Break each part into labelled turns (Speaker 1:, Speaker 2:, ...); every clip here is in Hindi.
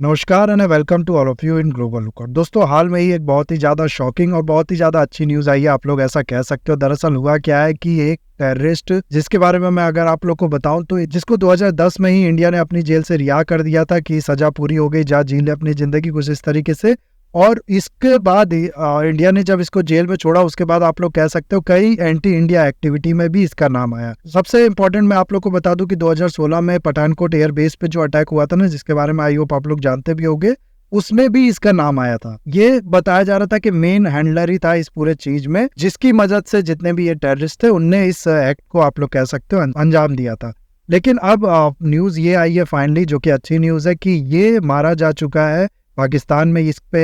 Speaker 1: नमस्कार and welcome to all of you in global lookout. दोस्तों, हाल में ही एक बहुत ही ज़्यादा शॉकिंग और बहुत ही ज़्यादा अच्छी न्यूज़ आई है, आप लोग ऐसा कह सकते हो। दरअसल हुआ क्या है कि एक टेररिस्ट, जिसके बारे में मैं अगर आप लोग को बताऊं तो जिसको 2010 में ही इंडिया ने अपनी जेल से रिहा कर दिया था कि सजा पूरी हो गई, जा जी ले अपनी ज़िंदगी कुछ इस तरीके से। और इसके बाद इंडिया ने जब इसको जेल में छोड़ा, उसके बाद आप लोग कह सकते हो कई एंटी इंडिया एक्टिविटी में भी इसका नाम आया। सबसे इम्पोर्टेंट मैं आप लोग को बता दूं कि 2016 में पठानकोट एयरबेस पे जो अटैक हुआ था ना, जिसके बारे में आई होप आप लोग जानते भी होंगे, उसमें भी इसका नाम आया था। ये बताया जा रहा था कि मेन हैंडलर ही था इस पूरे चीज में, जिसकी मदद से जितने भी ये टेररिस्ट थे उनने इस एक्ट को आप लोग कह सकते हो अंजाम दिया था। लेकिन अब न्यूज ये आई है फाइनली, जो कि अच्छी न्यूज है, कि ये मारा जा चुका है पाकिस्तान में। इस पे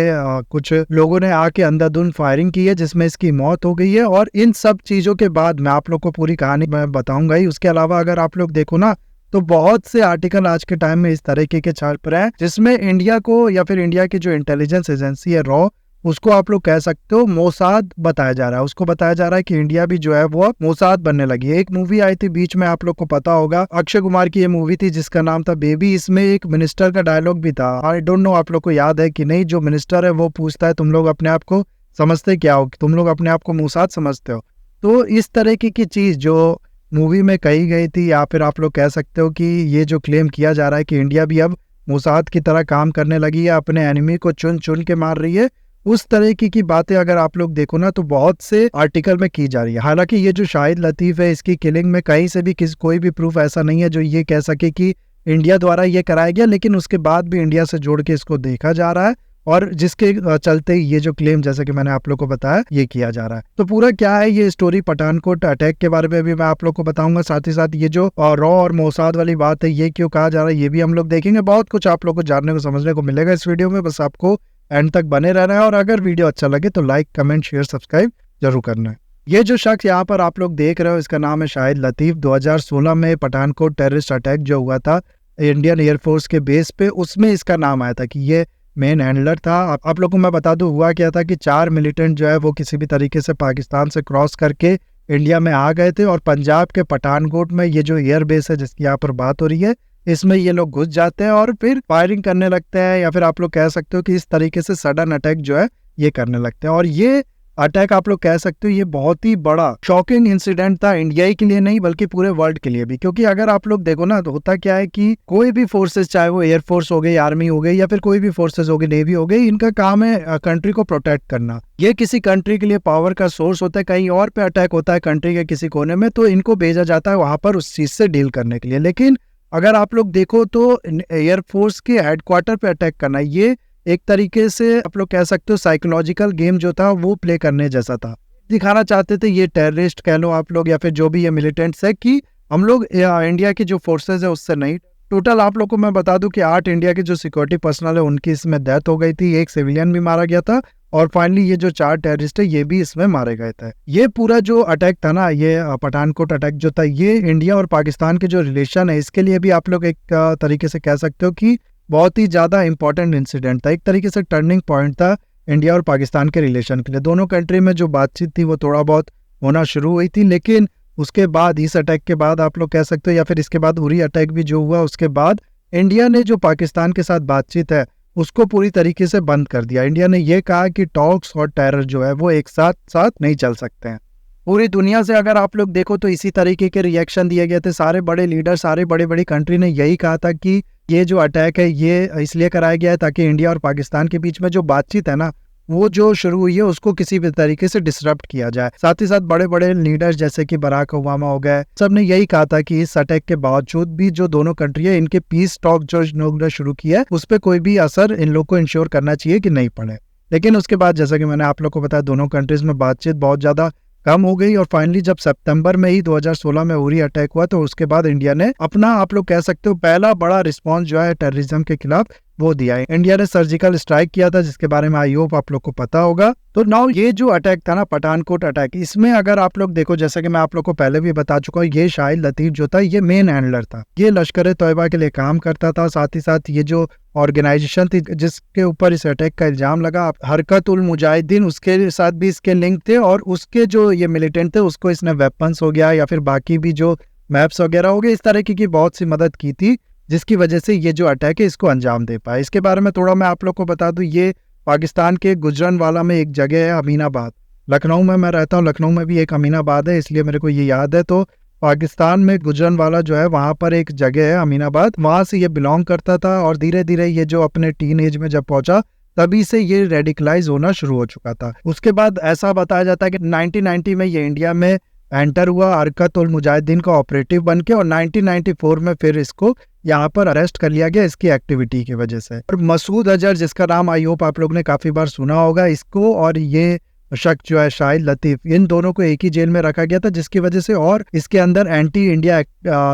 Speaker 1: कुछ लोगों ने आके अंधाधुंध फायरिंग की है, जिसमें इसकी मौत हो गई है। और इन सब चीजों के बाद मैं आप लोग को पूरी कहानी मैं बताऊंगा ही। उसके अलावा अगर आप लोग देखो ना, तो बहुत से आर्टिकल आज के टाइम में इस तरीके के छाप रहे हैं, जिसमें इंडिया को या फिर इंडिया की जो इंटेलिजेंस एजेंसी है रॉ, उसको आप लोग कह सकते हो मोसाद बताया जा रहा है। उसको बताया जा रहा है कि इंडिया भी जो है वो मोसाद बनने लगी है। एक मूवी आई थी बीच में, आप लोग को पता होगा, अक्षय कुमार की ये मूवी थी जिसका नाम था बेबी। इसमें एक मिनिस्टर का डायलॉग भी था, आई डोंट नो आप लोग को याद है कि नहीं। जो मिनिस्टर है वो पूछता है, तुम लोग अपने आप को समझते क्या हो, तुम लोग अपने आप को मोसाद समझते हो। तो इस तरीके की चीज जो मूवी में कही गई थी, या फिर आप लोग कह सकते हो कि ये जो क्लेम किया जा रहा है कि इंडिया भी अब मोसाद की तरह काम करने लगी है, अपने एनिमी को चुन चुन के मार रही है, उस तरीके की बातें अगर आप लोग देखो ना, तो बहुत से आर्टिकल में की जा रही है। हालांकि ये जो शाहिद लतीफ है, इसकी किलिंग में कहीं से भी कोई भी प्रूफ ऐसा नहीं है जो ये कह सके कि इंडिया द्वारा ये कराया गया, लेकिन उसके बाद भी इंडिया से जोड़ के इसको देखा जा रहा है, और जिसके चलते ये जो क्लेम, जैसे कि मैंने आप लोग को बताया, ये किया जा रहा है। तो पूरा क्या है ये स्टोरी, पठानकोट अटैक के बारे में भी मैं आप लोग को बताऊंगा। साथ ही साथ ये जो रॉ और मोसाद वाली बात है, ये क्यों कहा जा रहा है, ये भी हम लोग देखेंगे। बहुत कुछ आप लोग को जानने को समझने को मिलेगा इस वीडियो में, बस आपको एंड तक बने रहना है। और अगर वीडियो अच्छा लगे तो लाइक, कमेंट, शेयर, सब्सक्राइब जरूर करना है। ये जो शख्स यहाँ पर आप लोग देख रहे हो, इसका नाम है शाहिद लतीफ। 2016 में पठानकोट टेररिस्ट अटैक जो हुआ था इंडियन एयरफोर्स के बेस पे, उसमें इसका नाम आया था कि ये मेन हैंडलर था। आप लोग को मैं बता दूं, हुआ क्या था कि 4 मिलिटेंट जो है वो किसी भी तरीके से पाकिस्तान से क्रॉस करके इंडिया में आ गए थे, और पंजाब के पठानकोट में ये जो एयर बेस है जिसकी यहाँ पर बात हो रही है, इसमें ये लोग घुस जाते हैं और फिर फायरिंग करने लगते हैं, या फिर आप लोग कह सकते हो कि इस तरीके से सडन अटैक जो है ये करने लगते हैं। और ये अटैक आप लोग कह सकते हो ये बहुत ही बड़ा शॉकिंग इंसिडेंट था, इंडिया ही के लिए नहीं बल्कि पूरे वर्ल्ड के लिए भी। क्योंकि अगर आप लोग देखो ना, तो होता क्या है कि कोई भी फोर्सेस, चाहे वो एयरफोर्स हो गई, आर्मी हो गई, या फिर कोई भी फोर्सेस हो गई, नेवी हो गई, इनका काम है कंट्री को प्रोटेक्ट करना। ये किसी कंट्री के लिए पावर का सोर्स होता है। कहीं और पे अटैक होता है कंट्री के किसी कोने में, तो इनको भेजा जाता है वहां पर उस चीज से डील करने के लिए। लेकिन अगर आप लोग देखो तो एयरफोर्स के हेडक्वार्टर पे अटैक करना, ये एक तरीके से आप लोग कह सकते हो साइकोलॉजिकल गेम जो था वो प्ले करने जैसा था। दिखाना चाहते थे ये टेररिस्ट कह लो आप लोग, या फिर जो भी ये मिलिटेंट्स है, कि हम लोग इंडिया की जो फोर्सेज है उससे नहीं। टोटल आप लोग को मैं बता दूं कि 8 इंडिया के जो सिक्योरिटी पर्सनल है उनकी इसमें डेथ हो गई थी, एक सिविलियन भी मारा गया था, और फाइनली ये जो 4 टेररिस्ट है ये भी इसमें मारे गए थे। ये पूरा जो अटैक था ना, ये पठानकोट अटैक जो था, ये इंडिया और पाकिस्तान के जो रिलेशन है इसके लिए भी आप लोग एक तरीके से कह सकते हो कि बहुत ही ज्यादा इंपॉर्टेंट इंसिडेंट था। एक तरीके से टर्निंग पॉइंट था इंडिया और पाकिस्तान के रिलेशन के लिए। दोनों कंट्री में जो बातचीत थी वो थोड़ा बहुत होना शुरू हुई थी, लेकिन उसके बाद, इस अटैक के बाद आप लोग कह सकते हो, या फिर इसके बाद उरी अटैक भी जो हुआ, उसके बाद इंडिया ने जो पाकिस्तान के साथ बातचीत है उसको पूरी तरीके से बंद कर दिया। इंडिया ने यह कहा कि टॉक्स और टेरर जो है वो एक साथ नहीं चल सकते हैं। पूरी दुनिया से अगर आप लोग देखो तो इसी तरीके के रिएक्शन दिए गए थे। सारे बड़े लीडर, सारे बड़ी बड़ी कंट्री ने यही कहा था कि ये जो अटैक है ये इसलिए कराया गया है ताकि इंडिया और पाकिस्तान के बीच में जो बातचीत है ना, वो जो शुरू हुई है उसको किसी भी तरीके से डिसरप्ट किया जाए। साथ ही साथ बड़े बड़े लीडर्स जैसे कि बराक ओबामा हो गए, सब ने यही कहा था कि इस अटैक के बावजूद भी जो दोनों कंट्री है, इनके पीस टॉक जो लोग ने शुरू किया है उस पर कोई भी असर इन लोग को इंश्योर करना चाहिए कि नहीं पड़े। लेकिन उसके बाद, जैसा कि मैंने आप लोग को बताया, दोनों कंट्रीज में बातचीत बहुत ज्यादा कम हो गई, और फाइनली जब सितंबर में ही 2016 में उरी अटैक हुआ, तो उसके बाद इंडिया ने अपना, आप लोग कह सकते हो, पहला बड़ा रिस्पांस जो है टेररिज्म के खिलाफ वो दिया है। इंडिया ने सर्जिकल स्ट्राइक किया था, जिसके बारे में आई होप आप लोग को पता होगा। तो नाउ ये जो अटैक था ना, पठानकोट अटैक, इसमें अगर आप लोग देखो, जैसा कि मैं आप लोग को पहले भी बता चुका हूँ, ये शाहिद लतीफ जो था ये मेन हैंडलर था। ये लश्कर तैयबा के लिए काम करता था। साथ ही साथ ये जो ऑर्गेनाइजेशन थी जिसके ऊपर इस अटैक का इल्जाम लगा, हरकत उल मुजाहिदीन, उसके साथ भी इसके लिंक थे, और उसके जो ये मिलिटेंट थे उसको इसने वेपन्स हो गया या फिर बाकी भी जो मैप्स वगैरह हो गए, इस तरीके की बहुत सी मदद की थी, जिसकी वजह से ये जो अटैक है इसको अंजाम दे पाए। इसके बारे में थोड़ा मैं आप लोग को बता दूं, ये पाकिस्तान के गुजरानवाला में एक जगह है अमीनाबाद। लखनऊ में मैं रहता हूँ, लखनऊ में भी एक अमीनाबाद है, इसलिए मेरे को ये याद है। तो पाकिस्तान में गुजरानवाला जो है वहाँ पर एक जगह है अमीनाबाद, वहाँ से ये बिलोंग करता था और धीरे धीरे ये जो अपने टीन एज में जब पहुंचा तभी से ये रेडिकलाइज होना शुरू हो चुका था। उसके बाद ऐसा बताया जाता है कि 1990 में ये इंडिया में एंटर हुआ हरकत उल मुजाहिदीन का ऑपरेटिव बन के, और 1994 में फिर इसको यहाँ पर अरेस्ट कर लिया गया इसकी एक्टिविटी की वजह से। और मसूद अजहर, जिसका नाम आई होप आप लोग ने काफी बार सुना होगा, इसको और ये शख्स जो है शाहिद लतीफ, इन दोनों को एक ही जेल में रखा गया था, जिसकी वजह से और इसके अंदर एंटी इंडिया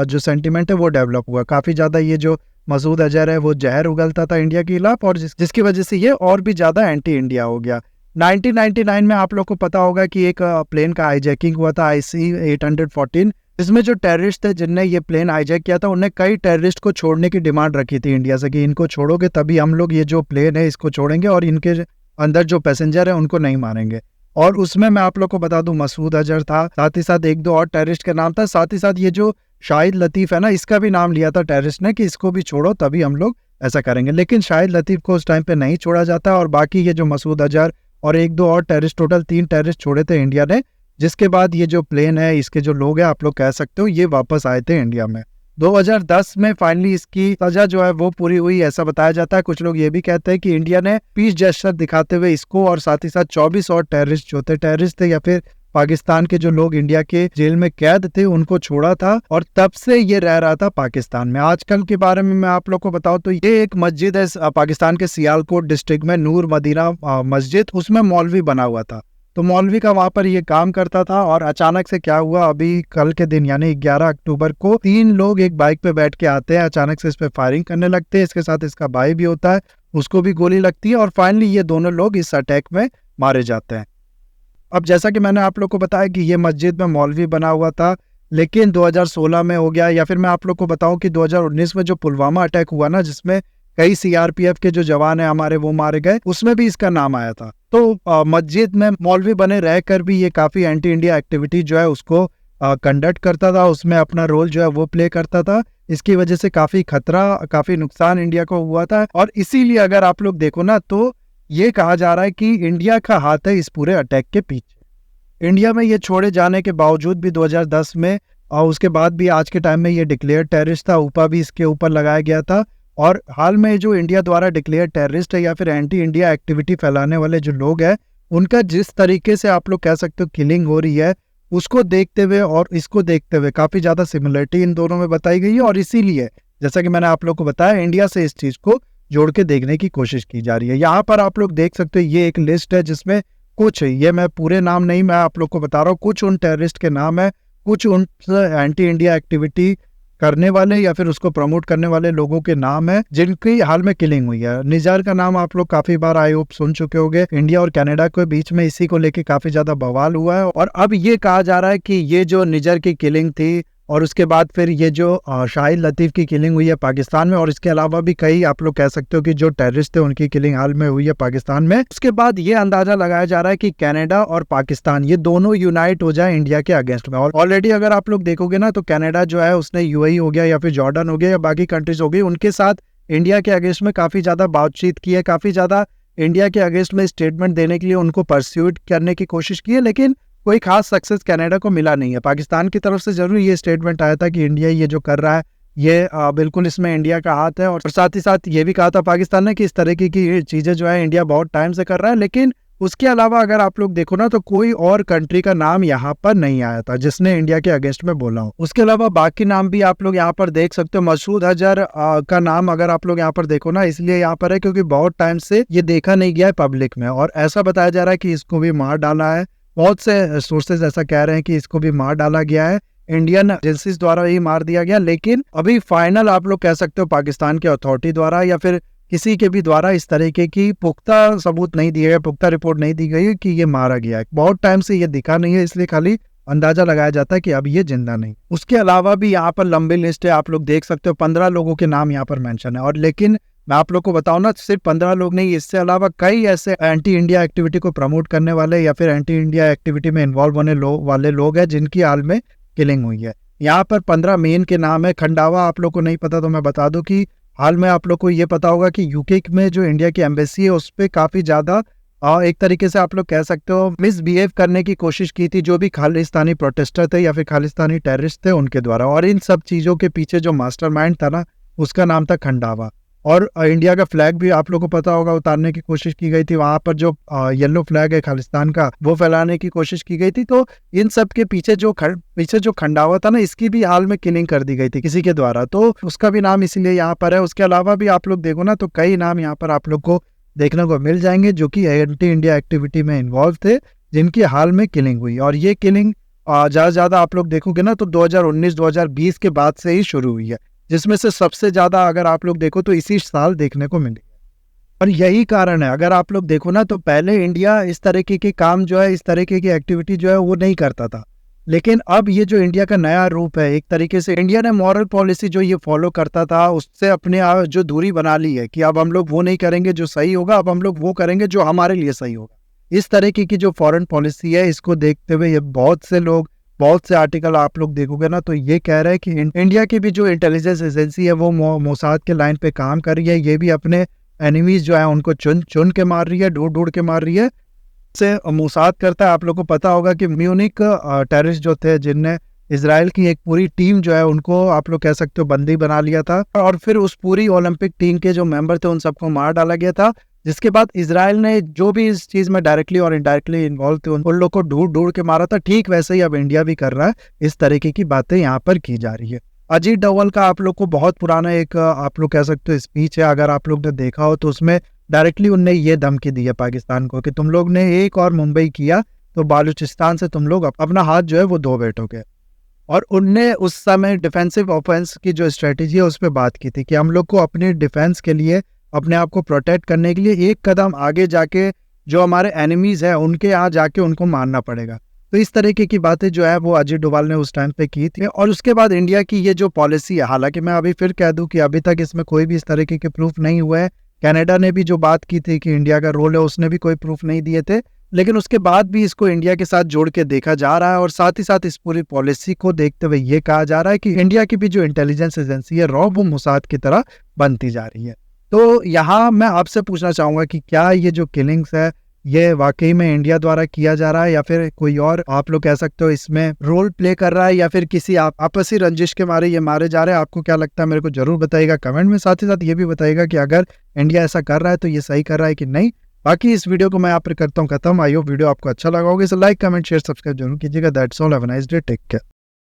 Speaker 1: जो सेंटिमेंट है वो डेवलप हुआ काफी ज्यादा। ये जो मसूद अजहर है वो जहर उगलता था इंडिया के खिलाफ, और जिसकी वजह से ये और भी ज्यादा एंटी इंडिया हो गया। 1999 में आप लोग को पता होगा कि एक प्लेन का हाईजैकिंग हुआ था, IC-814, इसमें जो टेररिस्ट थे जिनने ये प्लेन हाईजैक किया था उन्हें कई टेररिस्ट को छोड़ने की डिमांड रखी थी इंडिया से कि इनको छोड़ोगे तभी हम लोग ये जो प्लेन है इसको छोड़ेंगे और इनके अंदर जो पैसेंजर है उनको नहीं मारेंगे। और उसमें मैं आप लोग को बता दूं मसूद अजहर था, साथ ही साथ एक दो और टेररिस्ट का नाम था, साथ ही साथ ये जो शाहिद लतीफ है ना, इसका भी नाम लिया था टेररिस्ट ने कि इसको भी छोड़ो तभी हम लोग ऐसा करेंगे। लेकिन शाहिद लतीफ को उस टाइम पे नहीं छोड़ा जाता, और बाकी ये जो मसूद अजहर और एक दो और टेररिस्ट, टोटल 3 टेररिस्ट छोड़े थे इंडिया ने, जिसके बाद ये जो प्लेन है इसके जो लोग हैं आप लोग कह सकते हो ये वापस आए थे इंडिया में। 2010 में फाइनली इसकी सजा जो है वो पूरी हुई ऐसा बताया जाता है। कुछ लोग ये भी कहते हैं कि इंडिया ने पीस जेस्चर दिखाते हुए इसको और साथ ही साथ 24 और टेररिस्ट जो थे, टेररिस्ट थे या फिर पाकिस्तान के जो लोग इंडिया के जेल में कैद थे उनको छोड़ा था, और तब से ये रह रहा था पाकिस्तान में। आजकल के बारे में मैं आप लोग को बताऊं तो ये एक मस्जिद है पाकिस्तान के सियालकोट डिस्ट्रिक्ट में, नूर मदीना मस्जिद, उसमें मौलवी बना हुआ था। तो मौलवी का वहां पर ये काम करता था, और अचानक से क्या हुआ, अभी कल के दिन यानी 11 अक्टूबर को 3 लोग एक बाइक पे बैठ के आते हैं, अचानक से इस पे फायरिंग करने लगते हैं। इसके साथ इसका भाई भी होता है, उसको भी गोली लगती है, और फाइनली ये दोनों लोग इस अटैक में मारे जाते हैं। अब जैसा कि मैंने आप लोग को बताया कि ये मस्जिद में मौलवी बना हुआ था, लेकिन 2016 में हो गया, या फिर मैं आप लोग को बताऊं कि 2019 में जो पुलवामा अटैक हुआ ना, जिसमें कई CRPF के जो जवान है हमारे वो मारे गए, उसमें भी इसका नाम आया था। तो मस्जिद में मौलवी बने रहकर भी ये काफी एंटी इंडिया एक्टिविटी जो है उसको कंडक्ट करता था, उसमें अपना रोल जो है वो प्ले करता था। इसकी वजह से काफी खतरा, काफी नुकसान इंडिया को हुआ था, और इसीलिए अगर आप लोग देखो ना तो ये कहा जा रहा है कि इंडिया का हाथ है इस पूरे अटैक के पीछे। इंडिया में ये छोड़े जाने के बावजूद भी 2010 में और उसके बाद भी आज के टाइम में ये डिक्लेयर टेररिस्ट था, ऊपा भी इसके ऊपर लगाया गया था। और हाल में जो इंडिया द्वारा डिक्लेयर टेररिस्ट है या फिर एंटी इंडिया एक्टिविटी फैलाने वाले जो लोग हैं, उनका जिस तरीके से आप लोग कह सकते हो किलिंग हो रही है, उसको देखते हुए और इसको देखते हुए काफी ज्यादा सिमिलरिटी इन दोनों में बताई गई है। और इसीलिए जैसा कि मैंने आप लोग को बताया, इंडिया से इस चीज को जोड़ के देखने की कोशिश की जा रही है। यहाँ पर आप लोग देख सकते हो ये एक लिस्ट है जिसमें कुछ, ये मैं पूरे नाम नहीं, मैं आप लोग को बता रहा हूँ, कुछ उन टेररिस्ट के नाम है, कुछ उन एंटी इंडिया एक्टिविटी करने वाले या फिर उसको प्रमोट करने वाले लोगों के नाम है जिनकी हाल में किलिंग हुई है। निजार का नाम आप लोग काफी बार आई होप सुन चुके होंगे। इंडिया और कनाडा के बीच में इसी को लेके काफी ज्यादा बवाल हुआ है, और अब ये कहा जा रहा है कि ये जो निजर की किलिंग थी और उसके बाद फिर ये जो शाहिद लतीफ की किलिंग हुई है पाकिस्तान में, और इसके अलावा भी कई आप लोग कह सकते हो कि जो टेररिस्ट थे उनकी किलिंग हाल में हुई है पाकिस्तान में। उसके बाद ये अंदाजा लगाया जा रहा है कि कनाडा और पाकिस्तान ये दोनों यूनाइट हो जाए इंडिया के अगेंस्ट में। और ऑलरेडी अगर आप लोग देखोगे ना तो कनाडा जो है उसने UAE हो गया या फिर जॉर्डन हो गया या बाकी कंट्रीज हो गई, उनके साथ इंडिया के अगेंस्ट में काफी ज्यादा बातचीत की है, काफी ज्यादा इंडिया के अगेंस्ट में स्टेटमेंट देने के लिए उनको परस्यूट करने की कोशिश की है, लेकिन कोई खास सक्सेस कनाडा को मिला नहीं है। पाकिस्तान की तरफ से जरूर ये स्टेटमेंट आया था कि इंडिया ये जो कर रहा है ये बिल्कुल इसमें इंडिया का हाथ है, और साथ ही साथ ये भी कहा था पाकिस्तान ने कि इस तरीके की चीजें जो है इंडिया बहुत टाइम से कर रहा है। लेकिन उसके अलावा अगर आप लोग देखो ना तो कोई और कंट्री का नाम यहाँ पर नहीं आया था जिसने इंडिया के अगेंस्ट में बोला हो। उसके अलावा बाकी नाम भी आप लोग यहाँ पर देख सकते हो। मसूद अजहर का नाम अगर आप लोग यहाँ पर देखो ना, इसलिए यहाँ पर है क्योंकि बहुत टाइम से ये देखा नहीं गया है पब्लिक में, और ऐसा बताया जा रहा है कि इसको भी मार डाला है। बहुत से सोर्सेज ऐसा कह रहे हैं कि इसको भी मार डाला गया है, इंडियन एजेंसीज द्वारा ही मार दिया गया, लेकिन अभी फाइनल आप लोग कह सकते हो पाकिस्तान के अथॉरिटी द्वारा या फिर किसी के भी द्वारा इस तरीके की पुख्ता सबूत नहीं दिए गए, पुख्ता रिपोर्ट नहीं दी गई कि ये मारा गया है। बहुत टाइम से ये दिखा नहीं है, इसलिए खाली अंदाजा लगाया जाता है कि अब ये जिंदा नहीं। उसके अलावा भी यहाँ पर लंबी लिस्ट है, आप लोग देख सकते हो 15 लोगों के नाम यहाँ पर मेंशन है। और लेकिन मैं आप लोग को बताऊं ना, सिर्फ 15 लोग नहीं, इससे अलावा कई ऐसे एंटी इंडिया एक्टिविटी को प्रमोट करने वाले या फिर एंटी इंडिया एक्टिविटी में इन्वॉल्व होने वाले लोग हैं जिनकी हाल में किलिंग हुई है। यहाँ पर 15 मेन के नाम है। खंडावा आप लोग को नहीं पता तो मैं बता दूं कि हाल में आप लोग को ये पता होगा कि यूके में जो इंडिया की एम्बेसी है उस पर काफी ज्यादा एक तरीके से आप लोग कह सकते हो मिसबिहेव करने की कोशिश की थी जो भी खालिस्तानी प्रोटेस्टर थे या फिर खालिस्तानी टेररिस्ट थे उनके द्वारा। और इन सब चीजों के पीछे जो मास्टरमाइंड था ना, उसका नाम था खंडावा। और इंडिया का फ्लैग भी आप लोग को पता होगा उतारने की कोशिश की गई थी। वहां पर जो येलो फ्लैग है खालिस्तान का, वो फैलाने की कोशिश की गई थी। तो इन सब के पीछे जो खंडावा था ना, इसकी भी हाल में किलिंग कर दी गई थी किसी के द्वारा, तो उसका भी नाम इसीलिए यहाँ पर है। उसके अलावा भी आप लोग देखो ना तो कई नाम यहाँ पर आप लोग को देखने को मिल जाएंगे जो कि एंटी इंडिया एक्टिविटी में इन्वॉल्व थे, जिनकी हाल में किलिंग हुई। और ये किलिंग ज्यादा आप लोग देखोगे ना तो 2019-2020 के बाद से ही शुरू हुई है, जिसमें से सबसे ज्यादा अगर आप लोग देखो तो इसी साल देखने को मिली। और यही कारण है, अगर आप लोग देखो ना तो पहले इंडिया इस तरीके के काम जो है, इस तरीके की एक्टिविटी जो है वो नहीं करता था। लेकिन अब ये जो इंडिया का नया रूप है, एक तरीके से इंडिया ने मॉरल पॉलिसी जो ये फॉलो करता था उससे अपने जो दूरी बना ली है कि अब हम लोग वो नहीं करेंगे जो सही होगा, अब हम लोग वो करेंगे जो हमारे लिए सही होगा। इस तरीके की जो फॉरेन पॉलिसी है, इसको देखते हुए ये बहुत से लोग, बहुत से आर्टिकल आप लोग देखोगे ना तो ये कह रहे हैं कि इंडिया की भी जो इंटेलिजेंस एजेंसी है वो मोसाद के लाइन पे काम कर रही है। ये भी अपने एनिमीज जो है उनको चुन चुन के मार रही है, ढूंढ ढूंढ के मार रही है। से मोसाद करता है। आप लोग को पता होगा कि म्यूनिक टेररिस्ट जो थे, जिनने इजराइल की एक पूरी टीम जो है उनको आप लोग कह सकते हो बंदी बना लिया था, और फिर उस पूरी ओलंपिक टीम के जो मेंबर थे उन सबको मार डाला गया था। जिसके बाद इजराइल ने जो भी इस चीज में डायरेक्टली और इनडायरेक्टली इन्वॉल्व थे उन लोग को ढूंढ ढूंढ के मारा था। ठीक वैसे ही अब इंडिया भी कर रहा है। इस तरीके की बातें यहाँ पर की जा रही है। अजीत डोवाल का आप लोग को बहुत पुराना एक आप लोग कह सकते हो स्पीच है, अगर आप लोग ने देखा हो तो उसमें डायरेक्टली उनने ये धमकी दी है पाकिस्तान को कि तुम लोग ने एक और मुंबई किया तो बालूचिस्तान से तुम लोग अपना हाथ जो है वो धो बैठोगे। और उनने उस समय डिफेंसिव ऑफेंस की जो स्ट्रेटेजी है उस पर बात की थी कि हम लोग को अपने डिफेंस के लिए, अपने आप को प्रोटेक्ट करने के लिए एक कदम आगे जाके जो हमारे एनिमीज है उनके यहाँ जाके उनको मारना पड़ेगा। तो इस तरीके की बातें जो है वो अजीत डोवाल ने उस टाइम पे की थी। और उसके बाद इंडिया की ये जो पॉलिसी है, हालांकि मैं अभी फिर कह दूं कि अभी तक इसमें कोई भी इस तरीके के प्रूफ नहीं हुए है। कनाडा ने भी जो बात की थी कि इंडिया का रोल है, उसने भी कोई प्रूफ नहीं दिए थे। लेकिन उसके बाद भी इसको इंडिया के साथ जोड़ के देखा जा रहा है। और साथ ही साथ इस पूरी पॉलिसी को देखते हुए ये कहा जा रहा है कि इंडिया की भी जो इंटेलिजेंस एजेंसी है रॉ, वो मोसाद की तरह बनती जा रही है। तो यहाँ मैं आपसे पूछना चाहूंगा कि क्या ये जो किलिंग्स है ये वाकई में इंडिया द्वारा किया जा रहा है, या फिर कोई और आप लोग कह सकते हो इसमें रोल प्ले कर रहा है, या फिर किसी आपसी रंजिश के मारे ये मारे जा रहे हैं? आपको क्या लगता है मेरे को जरूर बताइएगा कमेंट में। साथ ही साथ ये भी बताइएगा कि अगर इंडिया ऐसा कर रहा है तो ये सही कर रहा है कि नहीं। बाकी इस वीडियो को मैं यहाँ पर करता हूँ खत्म। आई होप वीडियो आपको अच्छा लगा होगा। इसे लाइक, कमेंट, शेयर, सब्सक्राइब जरूर कीजिएगा। That's all, have a nice day, take care.